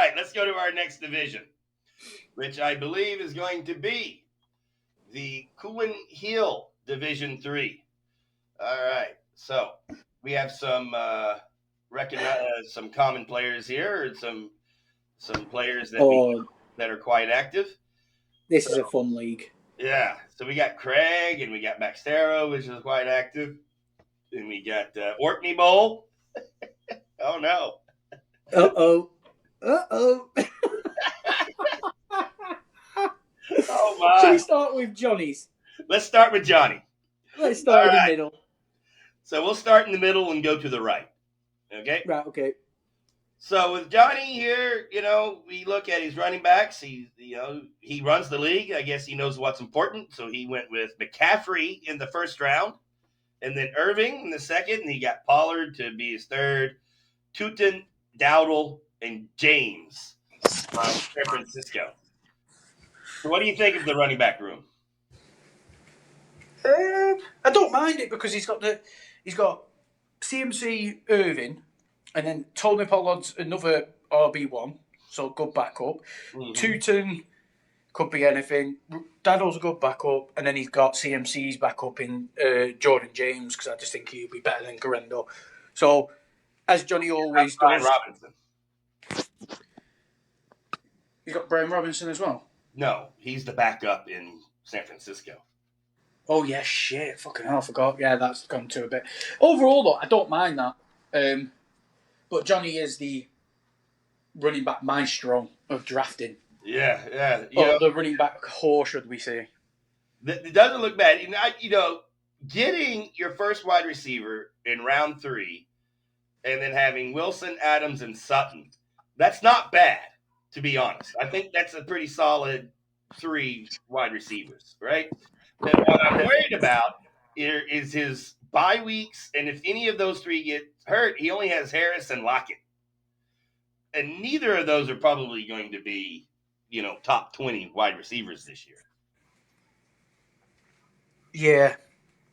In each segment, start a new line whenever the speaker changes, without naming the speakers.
right, let's go to our next division, which I believe is going to be the Cuween Hill Division 3. All right, so we have some some common players here, and some players that are quite active.
This is a fun league.
Yeah, so we got Craig and we got Baxtero, which is quite active, and we got OrkneyBowl. Oh no!
Oh
my!
Shall we start with Johnny's?
Let's start with Johnny.
Let's start in the middle.
So we'll start in the middle and go to the right. Okay?
Right, okay.
So with Johnny here, we look at his running backs. He runs the league. I guess he knows what's important. So he went with McCaffrey in the first round, and then Irving in the second, and he got Pollard to be his third, Tootin, Dowdle, and James from San Francisco. So what do you think of the running back room?
I don't mind it because he's got CMC Irving, and then Tony Pollard's another RB1, so good backup. Mm-hmm. Tootin could be anything. Daddle's a good backup, and then he's got CMC's backup in Jordan James because I just think he'll be better than Garendo. So, as Johnny always does.
Brian Robinson.
He's got Brian Robinson as well?
No, he's the backup in San Francisco.
Oh, yeah, shit. Fucking hell, I forgot. Yeah, that's gone to a bit. Overall, though, I don't mind that. But Johnny is the running back maestro of drafting.
Yeah.
The running back whore, should we say.
It doesn't look bad. Getting your first wide receiver in round 3 and then having Wilson, Adams, and Sutton, that's not bad, to be honest. I think that's a pretty solid 3 wide receivers, right? And what I'm worried about is his bye weeks, and if any of those 3 get hurt, he only has Harris and Lockett. And neither of those are probably going to be, top 20 wide receivers this year.
Yeah.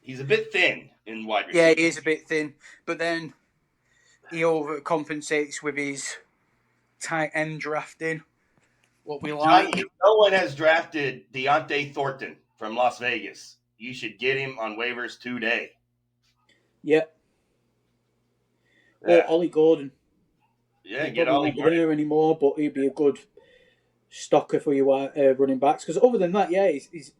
He's a bit thin in wide receivers.
Yeah, he is a bit thin. But then he overcompensates with his tight end drafting. What we like.
Johnny, if no one has drafted Deontay Thornton from Las Vegas, you should get him on waivers today.
Yep. Or Ollie Gordon.
Yeah, get Ollie Gordon.
There anymore, but he'd be a good stocker for your running backs. Because other than that, yeah, he's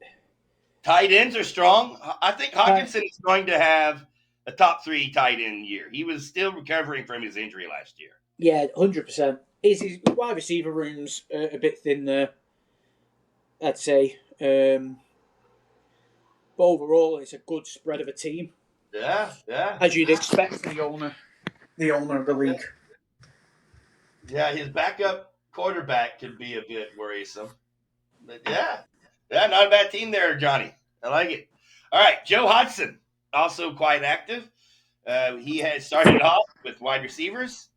tight ends are strong. I think Hawkinson is going to have a top 3 tight end year. He was still recovering from his injury last year.
Yeah, 100%. His wide receiver room's a bit thin there, I'd say. But overall, it's a good spread of a team.
Yeah.
As you'd expect from the owner of the league.
Yeah, his backup quarterback could be a bit worrisome. But yeah, not a bad team there, Johnny. I like it. All right, Joe Hodson, also quite active. He has started off with wide receivers.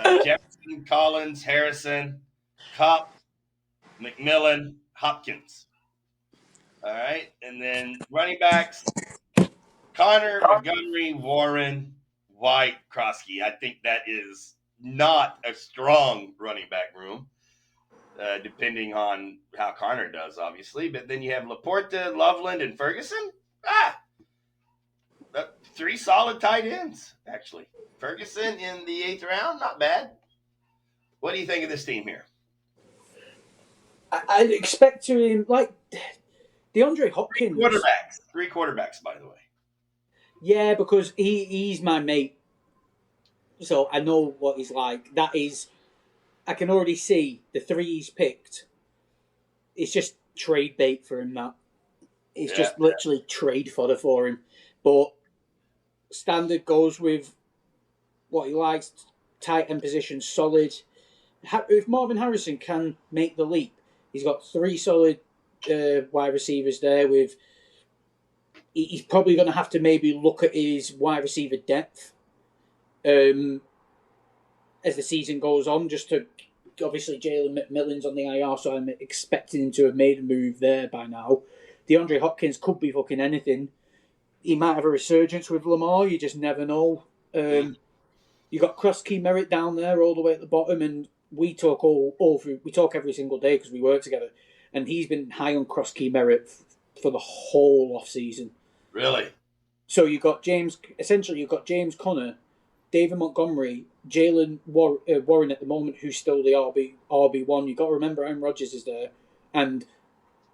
Jefferson, Collins, Harrison, Kupp, McMillan, Hopkins. All right, and then running backs, Connor, Montgomery, Warren, White, Krosky. I think that is not a strong running back room, depending on how Connor does, obviously. But then you have Laporta, Loveland, and Ferguson. 3 solid tight ends, actually. Ferguson in the 8th round, not bad. What do you think of this team here?
I'd expect to him, like, DeAndre Hopkins.
3 quarterbacks, by the way.
Yeah, because he's my mate. So I know what he's like. I can already see the 3 he's picked. It's just trade bait for him, that. It's just literally trade fodder for him. But standard goes with what he likes, tight end position, solid. If Marvin Harrison can make the leap, he's got 3 solid wide receivers there. He's probably going to have to maybe look at his wide receiver depth as the season goes on, just to, obviously Jalen McMillan's on the IR, so I'm expecting him to have made a move there by now. DeAndre Hopkins could be fucking anything. He might have a resurgence with Lamar, you just never know. You got Krosky Merritt down there all the way at the bottom, and we talk all through. We talk every single day because we work together, and he's been high on cross key merit for the whole off season.
Really?
So you've got James. Essentially, you've got James Conner, David Montgomery, Jalen Warren at the moment, who's still the RB1. You've got to remember Aaron Rodgers is there, and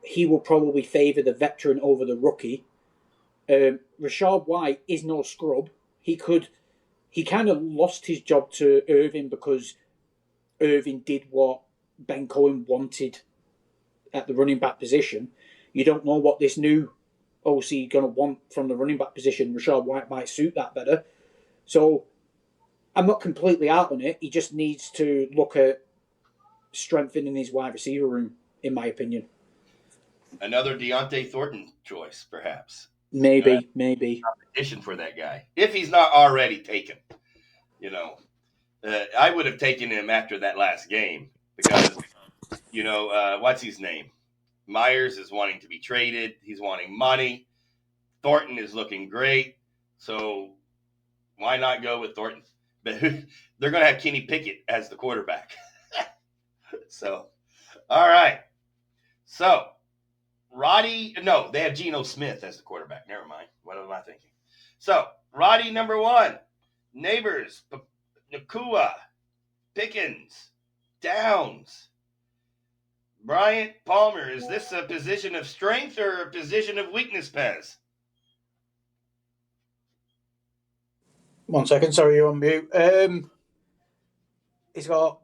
he will probably favour the veteran over the rookie. Rashad White is no scrub. He kind of lost his job to Irving because Irving did what Ben Cohen wanted at the running back position. You don't know what this new OC is going to want from the running back position. Rashad White might suit that better. So I'm not completely out on it. He just needs to look at strengthening his wide receiver room, in my opinion.
Another Deontay Thornton choice, perhaps.
Maybe.
Competition for that guy, if he's not already taken. I would have taken him after that last game because, what's his name? Myers is wanting to be traded. He's wanting money. Thornton is looking great. So why not go with Thornton? But they're going to have Kenny Pickett as the quarterback. So, all right. So, they have Geno Smith as the quarterback. Never mind. What am I thinking? So, Roddy number 1. Neighbors, Nakua, Pickens, Downs, Bryant, Palmer. Is this a position of strength or a position of weakness, Pez?
1 second, sorry, you're on mute. He's got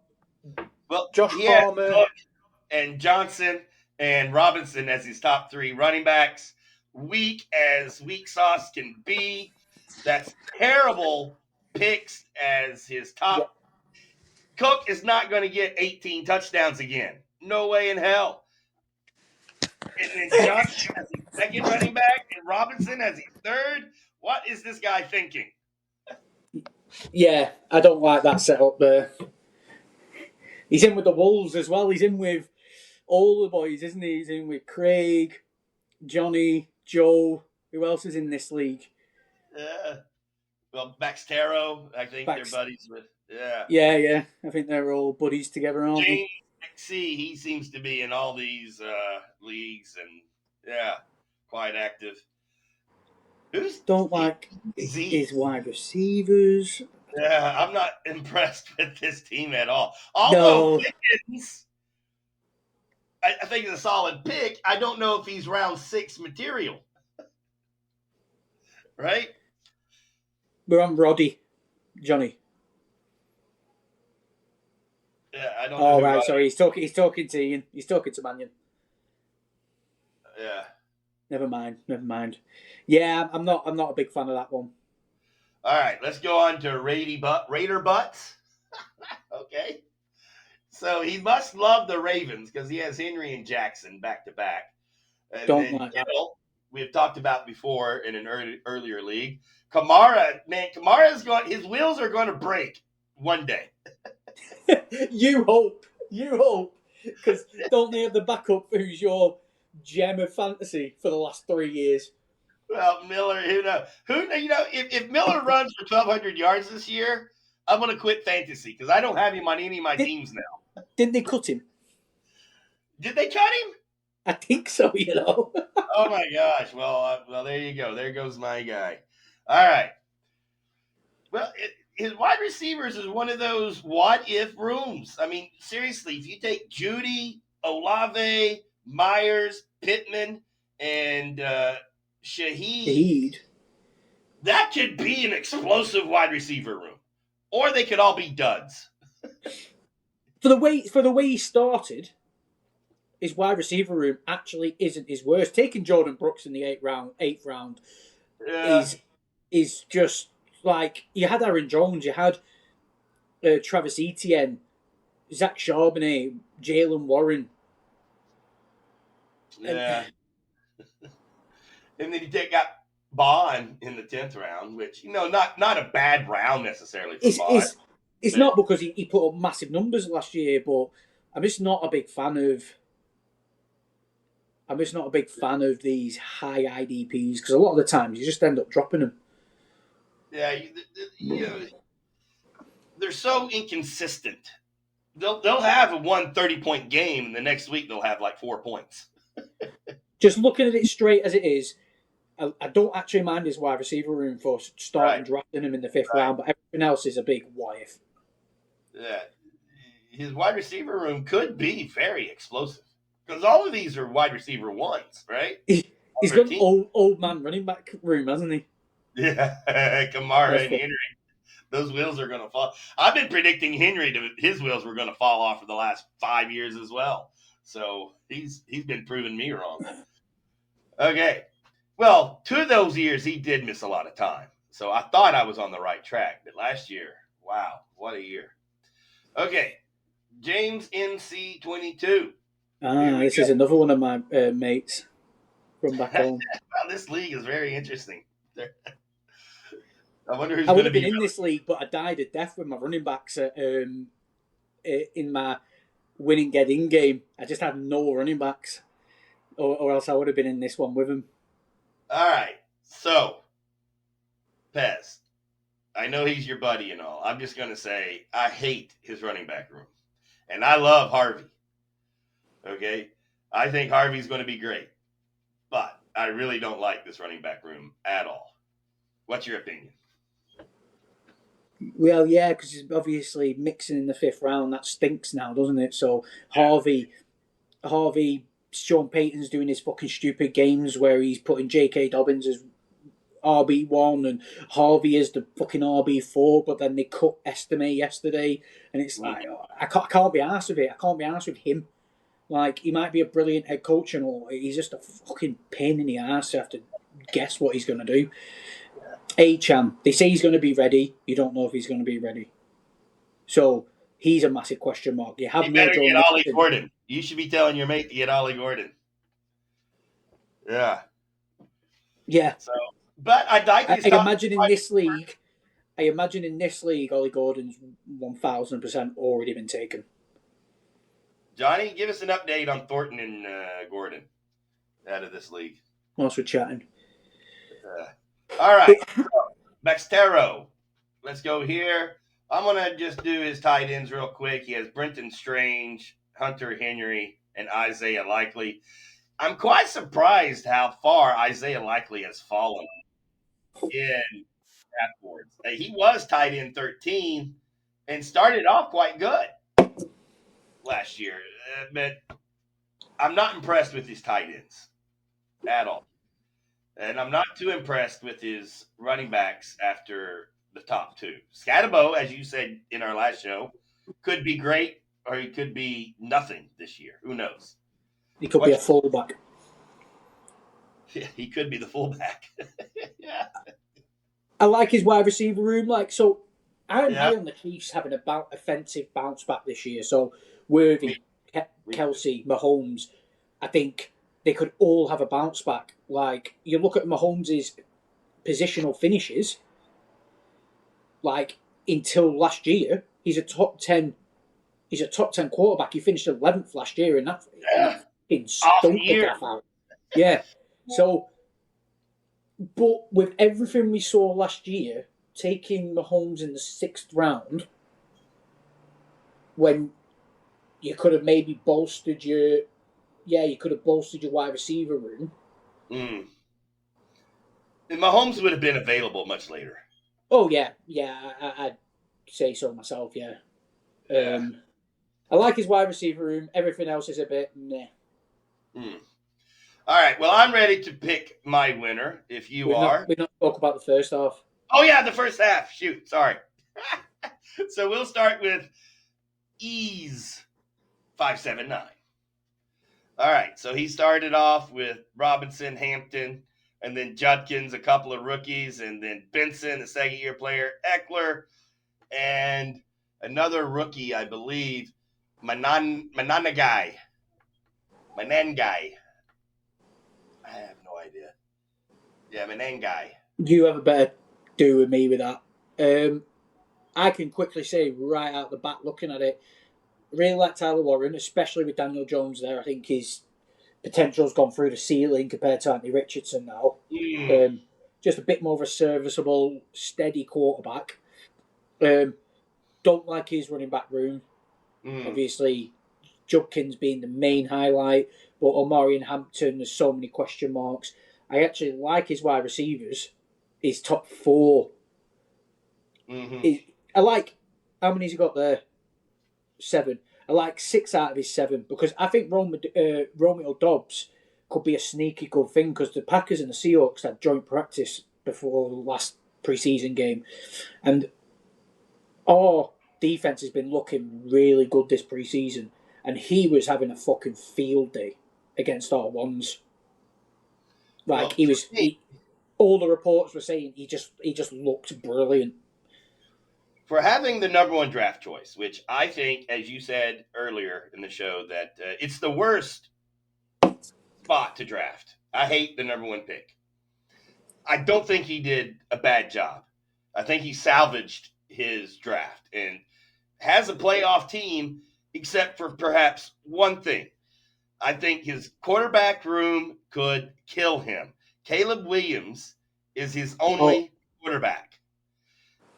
Josh Palmer
and Johnson and Robinson as his top 3 running backs. Weak as weak sauce can be. That's terrible picks as his top. Yeah. Cook is not going to get 18 touchdowns again. No way in hell. And then Johnson as his second running back and Robinson as his third. What is this guy thinking?
Yeah, I don't like that setup there. He's in with the Wolves as well. He's in with all the boys, isn't he? He's in with Craig, Johnny, Joe. Who else is in this league?
Well, Baxtero, I think they're buddies with. Yeah.
Yeah. I think they're all buddies together, aren't they?
He seems to be in all these leagues and, quite active.
Don't like his wide receivers.
Yeah, I'm not impressed with this team at all. Although Pickens, I think is a solid pick. I don't know if he's round 6 material. Right?
We're on Roddy, Johnny.
Yeah, I don't know.
Oh, right, sorry. He's talking to Ian. He's talking to Mannion.
Yeah.
Never mind. Yeah, I'm not a big fan of that one.
All right, let's go on to Raider Butts. Okay. So he must love the Ravens because he has Henry and Jackson back to back.
Don't like that.
We have talked about before in an earlier league. Kamara's going. His wheels are going to break one day.
You hope, because don't they have the backup who's your gem of fantasy for the last 3 years?
Well, Miller, if Miller runs for 1,200 yards this year, I'm going to quit fantasy because I don't have him on any of my teams now.
Didn't they cut him?
Did they cut him?
I think so.
Oh my gosh! Well, there you go. There goes my guy. All right. Well, his wide receivers is one of those what-if rooms. I mean, seriously, if you take Judy, Olave, Myers, Pittman, and Shaheed, that could be an explosive wide receiver room. Or they could all be duds.
For the way he started, his wide receiver room actually isn't his worst. Taking Jordan Brooks in the eighth round is just like, you had Aaron Jones, you had Travis Etienne, Zach Charbonnet, Jalen Warren.
Yeah. And then you got Bond in the 10th round, which, not a bad round necessarily for Bond.
It's not because he put up massive numbers last year, but I'm just not a big fan of these high IDPs because a lot of the times you just end up dropping them.
Yeah, they're so inconsistent they'll have a 130-point game, and the next week they'll have like 4 points.
Just looking at it straight as it is, I don't actually mind his wide receiver room for starting drafting him in the fifth round, but everything else is a big what if.
Yeah, his wide receiver room could be very explosive because all of these are wide receiver ones, right?
He's got an old man running back room, hasn't he?
Yeah, Kamara and Henry. Those wheels are going to fall. I've been predicting his wheels were going to fall off for the last 5 years as well. So he's been proving me wrong. Okay. Well, 2 of those years he did miss a lot of time. So I thought I was on the right track. But last year, wow, what a year. Okay. James NC22.
This is another one of my mates from back home.
Wow, this league is very interesting. I wonder who's
I would
going to
have
be
been in this league, but I died of death with my running backs in my winning get in game. I just had no running backs, or else I would have been in this one with him.
All right. So, Pez, I know he's your buddy and all. I'm just going to say I hate his running back room. And I love Harvey. Okay? I think Harvey's going to be great. But I really don't like this running back room at all. What's your opinion?
Well, yeah, because he's obviously mixing in the fifth round. That stinks now, doesn't it? So Harvey, Sean Payton's doing his fucking stupid games where he's putting J.K. Dobbins as RB1 and Harvey is the fucking RB4, but then they cut Estime yesterday, and it's like, I can't be arsed with it. I can't be arsed with him. Like, he might be a brilliant head coach and all. He's just a fucking pain in the ass to have to guess what he's going to do. Acham, they say he's going to be ready. You don't know if he's going to be ready. So, he's a massive question mark. You
better get Ollie Gordon. You should be telling your mate to get Ollie Gordon. Yeah.
Yeah.
So, but I'd like
I imagine in this league, Ollie Gordon's 1,000% already been taken.
Johnny, give us an update on Thornton and Gordon out of this league.
Whilst we're chatting.
All right. So, Maxtero. Let's go here. I'm going to just do his tight ends real quick. He has Brenton Strange, Hunter Henry, and Isaiah Likely. I'm quite surprised how far Isaiah Likely has fallen in draft boards. He was tight end 13 and started off quite good last year. But I'm not impressed with his tight ends at all. And I'm not too impressed with his running backs after the top 2. Scatterbo, as you said in our last show, could be great or he could be nothing this year. Who knows?
He could be a fullback.
Yeah, he could be the fullback. Yeah.
I like his wide receiver room. I'm high on the Chiefs having a offensive bounce back this year. So Worthy, Kelsey, Mahomes, I think they could all have a bounce back. Like, you look at Mahomes' positional finishes, like, until last year, he's a top 10 quarterback. He finished 11th last year, and that's stunk the gaff out. Yeah. So, but with everything we saw last year, taking Mahomes in the 6th round, when you could have maybe bolstered your wide receiver room.
And Mahomes would have been available much later.
Oh, yeah. I'd say so myself, yeah. I like his wide receiver room. Everything else is a bit meh.
All right, well, I'm ready to pick my winner, if you are.
We're not talking about the first half.
Oh, yeah, the first half. Shoot, sorry. So we'll start with Ease 579. All right, so he started off with Robinson, Hampton, and then Judkins, a couple of rookies, and then Benson, a second-year player, Eckler, and another rookie, I believe, Manangai. I have no idea. Yeah, Manangai.
You have a better do with me with that. I can quickly say right out the bat, looking at it, really like Tyler Warren, especially with Daniel Jones there. I think his potential's gone through the ceiling compared to Anthony Richardson now. Just a bit more of a serviceable, steady quarterback. Don't like his running back room. Obviously, Judkins being the main highlight, but Omari and Hampton, there's so many question marks. I actually like his wide receivers. His top 4. I like how many's he got there? 7. I like 6 out of his 7 because I think Romeo Dobbs could be a sneaky good thing because the Packers and the Seahawks had joint practice before the last preseason game, and our defense has been looking really good this preseason, and he was having a fucking field day against our ones. Like all the reports were saying he just looked brilliant.
For having the number 1 draft choice, which I think, as you said earlier in the show, that it's the worst spot to draft. I hate the number 1 pick. I don't think he did a bad job. I think he salvaged his draft and has a playoff team, except for perhaps one thing. I think his quarterback room could kill him. Caleb Williams is his only quarterback.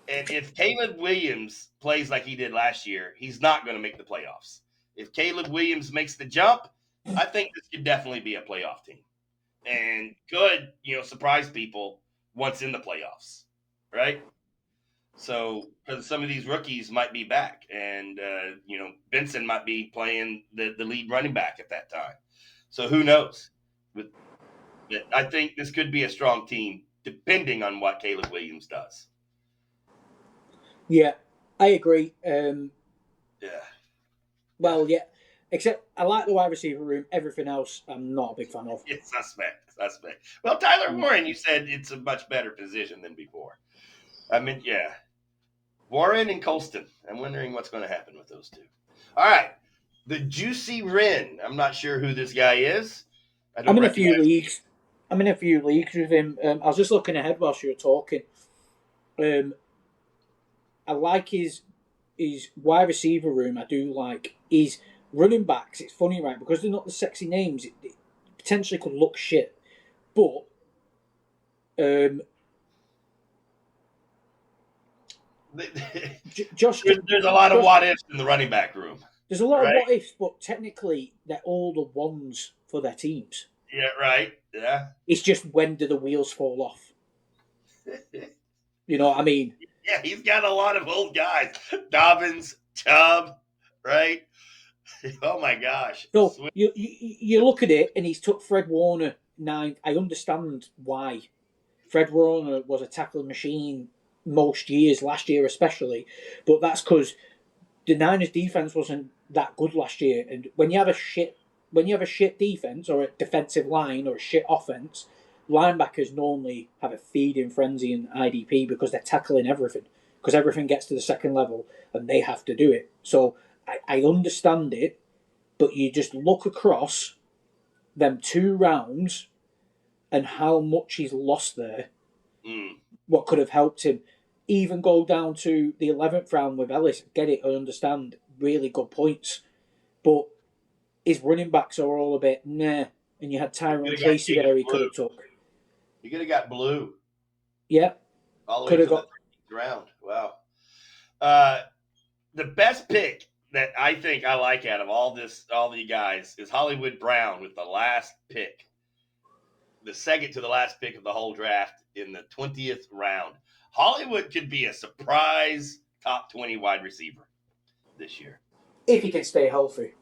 And if Caleb Williams plays like he did last year, he's not going to make the playoffs. If Caleb Williams makes the jump, I think this could definitely be a playoff team and could, surprise people once in the playoffs, right? So, because some of these rookies might be back, and Benson might be playing the lead running back at that time. So who knows? I think this could be a strong team, depending on what Caleb Williams does.
Yeah, I agree.
Yeah.
Well, yeah. Except I like the wide receiver room. Everything else, I'm not a big fan of.
It's suspect. Well, Tyler Warren, you said it's a much better position than before. I mean, yeah. Warren and Colston. I'm wondering what's going to happen with those two. All right. The Juicy Wren. I'm not sure who this guy is.
I'm in a few leagues. I'm in a few leagues with him. I was just looking ahead whilst you were talking. I like his wide receiver room. I do like his running backs. It's funny, right? Because they're not the sexy names, it potentially could look shit. But Josh,
there's a lot of what ifs in the running back room.
There's a lot of what ifs, but technically they're all the ones for their teams.
Yeah, right. Yeah.
It's just when do the wheels fall off? You know what I mean?
Yeah, he's got a lot of old guys. Dobbins, Chubb, right? Oh my gosh.
So you look at it and he's took Fred Warner 9. I understand why. Fred Warner was a tackling machine most years, last year especially, but that's because the Niners defense wasn't that good last year. And when you have a shit defense or a defensive line or a shit offense, linebackers normally have a feeding frenzy in IDP because they're tackling everything, because everything gets to the second level and they have to do it. So I understand it, but you just look across them 2 rounds and how much he's lost there, what could have helped him. Even go down to the 11th round with Ellis, get it, I understand, really good points. But his running backs are all a bit meh, and you had Tyrone Casey there he could have took.
You could have got Blue.
Yeah.
All the way to the 13th round. Wow. The best pick that I think I like out of all the guys is Hollywood Brown with the last pick. The second to the last pick of the whole draft in the 20th round. Hollywood could be a surprise top 20 wide receiver this year.
If he can stay healthy.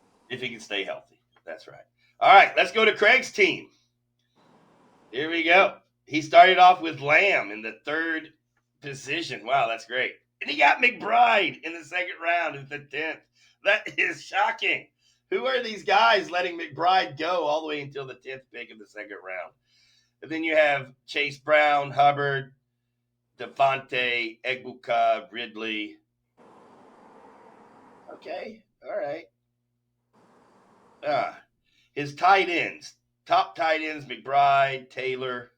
That's right. All right, let's go to Craig's team. Here we go. He started off with Lamb in the 3rd position. Wow, that's great. And he got McBride in the 2nd round in the 10th. That is shocking. Who are these guys letting McBride go all the way until the 10th pick of the 2nd round? And then you have Chase Brown, Hubbard, Devontae, Egbuka, Ridley. Okay, all right. His tight ends. Top tight ends, McBride, Taylor.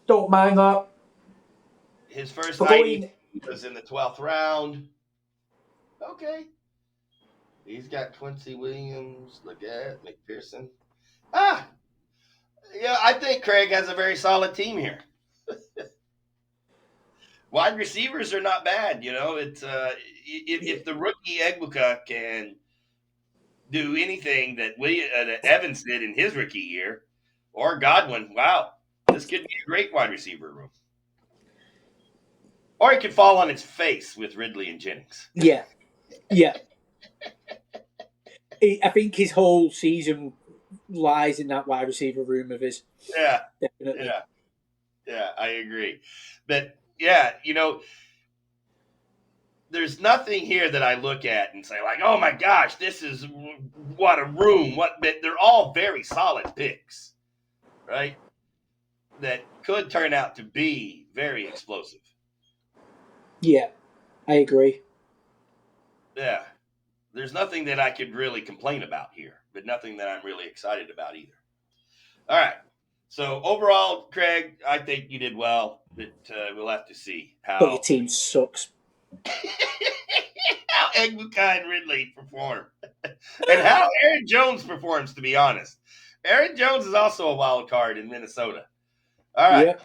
Don't mind that.
His first night was in the 12th round. Okay. He's got Quincy Williams, Leggett, McPherson. Yeah, I think Craig has a very solid team here. wide receivers are not bad. It's if the rookie Egbuka can do anything that Evans did in his rookie year, or Godwin, wow, this could be a great wide receiver room. Or he could fall on its face with Ridley and Jennings.
Yeah, yeah. I think his whole season lies in that wide receiver room of his.
Yeah,
Definitely.
yeah, I agree. But yeah, there's nothing here that I look at and say like, oh my gosh, this is what a room. But they're all very solid picks, right? That could turn out to be very explosive.
Yeah, I agree.
Yeah, there's nothing that I could really complain about here, but nothing that I'm really excited about either. All right. So overall, Craig, I think you did well, but we'll have to see
But your
how
team sucks.
how Egbuka and Ridley perform, and how Aaron Jones performs. To be honest, Aaron Jones is also a wild card in Minnesota. All right,
Yeah.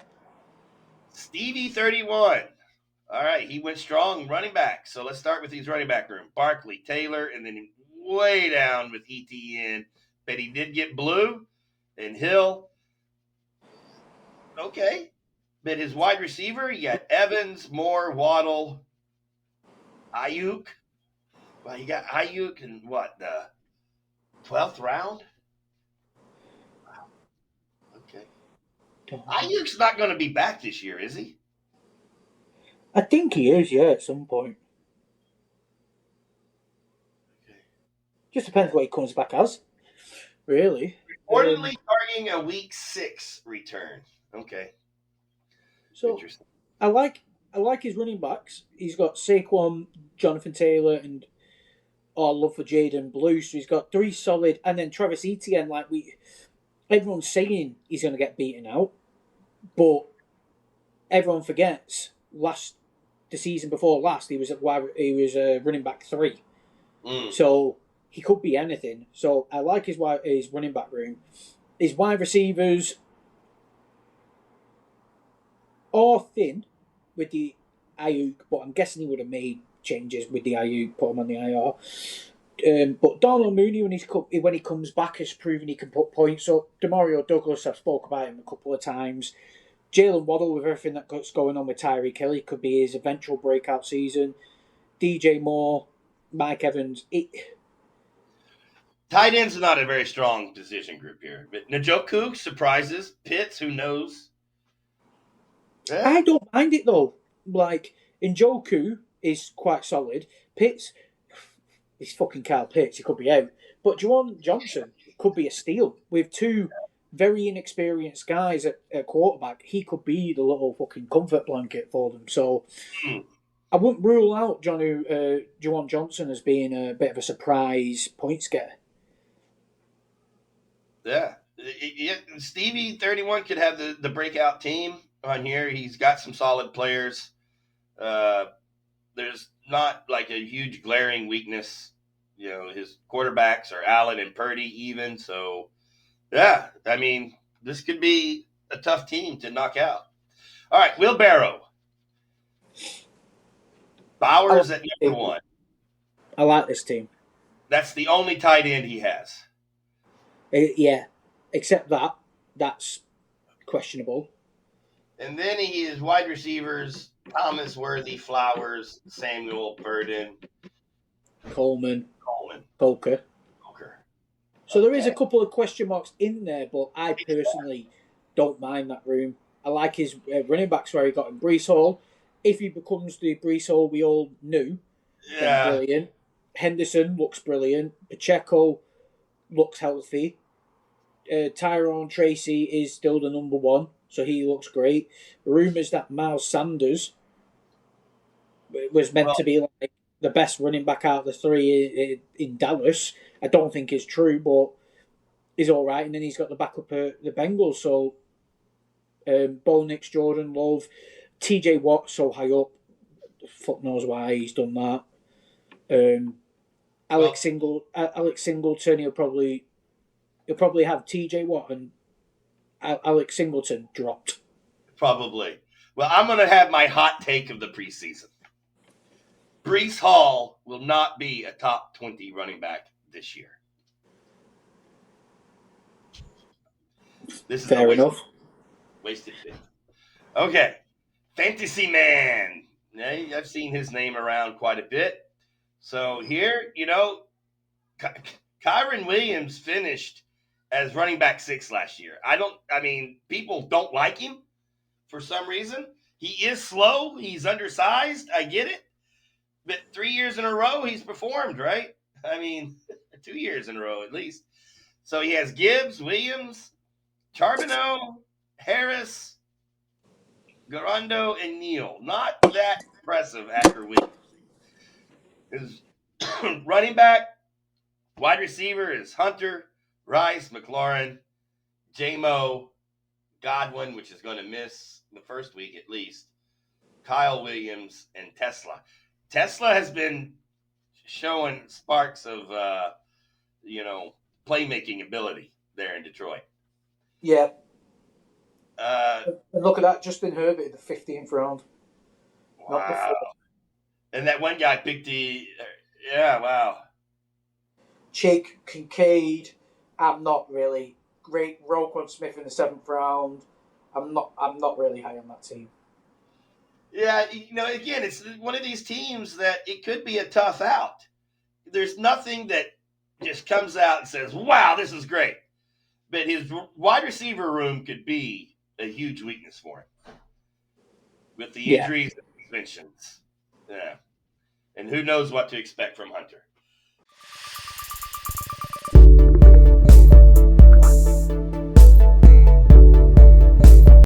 Stevie 31. All right, he went strong running back. So let's start with these running back room: Barkley, Taylor, and then way down with ETN. But he did get Blue and Hill. Okay, but his wide receiver, you got Evans, Moore, Waddle, Ayuk. Well, you got Ayuk in what, the 12th round? Wow. Okay. Ayuk's not going to be back this year, is he?
I think he is, yeah, at some point.
Okay.
Just depends what he comes back as, really.
Reportedly targeting a week 6 return. Okay.
So
Interesting.
I like his running backs. He's got Saquon, Jonathan Taylor, and love for Jaden Blue. So he's got 3 solid, and then Travis Etienne. Everyone's saying he's going to get beaten out, but everyone forgets the season before last he was running back 3. So he could be anything. So I like his running back room. His wide receivers are thin with the Ayuk, but I'm guessing he would have made changes with the Ayuk, put him on the IR. But Darnell Mooney, when he comes back, has proven he can put points up. Demario Douglas, I've spoke about him a couple of times. Jalen Waddle, with everything that's going on with Tyreek Hill, could be his eventual breakout season. DJ Moore, Mike Evans.
Tight end's not a very strong position group here. But Njoku surprises. Pitts, who knows?
Yeah. I don't mind it, though. Like, Njoku is quite solid. Pitts, he's fucking Kyle Pitts. He could be out. But Juwan Johnson could be a steal. With 2 very inexperienced guys at quarterback, he could be the little fucking comfort blanket for them. So I wouldn't rule out Juwan Johnson as being a bit of a surprise points getter.
Yeah. Stevie 31 could have the breakout team on here. He's got some solid players. There's not like a huge glaring weakness. His quarterbacks are Allen and Purdy even. So, yeah, I mean, this could be a tough team to knock out. All right, Wheelbarrow. Bowers at number 1.
I like this team.
That's the only tight end he has.
Yeah, except that's questionable.
And then he is wide receivers: Thomas, Worthy, Flowers, Samuel, Burden,
Coleman, Poker. So there is a couple of question marks in there, but I personally don't mind that room. I like his running backs where he got in Breece Hall. If he becomes the Breece Hall we all knew, then brilliant. Henderson looks brilliant. Pacheco looks healthy. Tyrone Tracy is still the number 1, so he looks great. Rumours that Miles Sanders was meant to be like the best running back out of the 3 in Dallas. I don't think it's true, but he's all right. And then he's got the backup the Bengals. So, Bo Nix, Jordan Love, TJ Watt so high up. Fuck knows why he's done that. Alex Singleton, he'll probably have TJ Watt and Alex Singleton dropped.
Probably. Well, I'm going to have my hot take of the preseason. Brees Hall will not be a top 20 running back this year. This is
Fair enough.
wasted pick. Okay. Fantasy Man. I've seen his name around quite a bit. So here, Kyron Williams finished as running back 6 last year. People don't like him for some reason. He is slow. He's undersized. I get it. But 3 years in a row, he's performed, right? 2 years in a row at least. So he has Gibbs, Williams, Charbonneau, Harris, Garando, and Neal. Not that impressive after Williams. His running back, wide receiver is Hunter, Rice, McLaurin, J-Mo, Godwin, which is going to miss the first week at least, Kyle Williams, and Tesla. Tesla has been showing sparks of, playmaking ability there in Detroit.
Yeah. And look at that, Justin Herbert, the 15th round.
Wow. And that one guy picked wow.
Jake Kincaid, I'm not really great. Roquan Smith in the 7th round. I'm not really high on that team.
Yeah, again, it's one of these teams that it could be a tough out. There's nothing that just comes out and says, wow, this is great. But his wide receiver room could be a huge weakness for him with the injuries and suspensions. Yeah. And who knows what to expect from Hunter.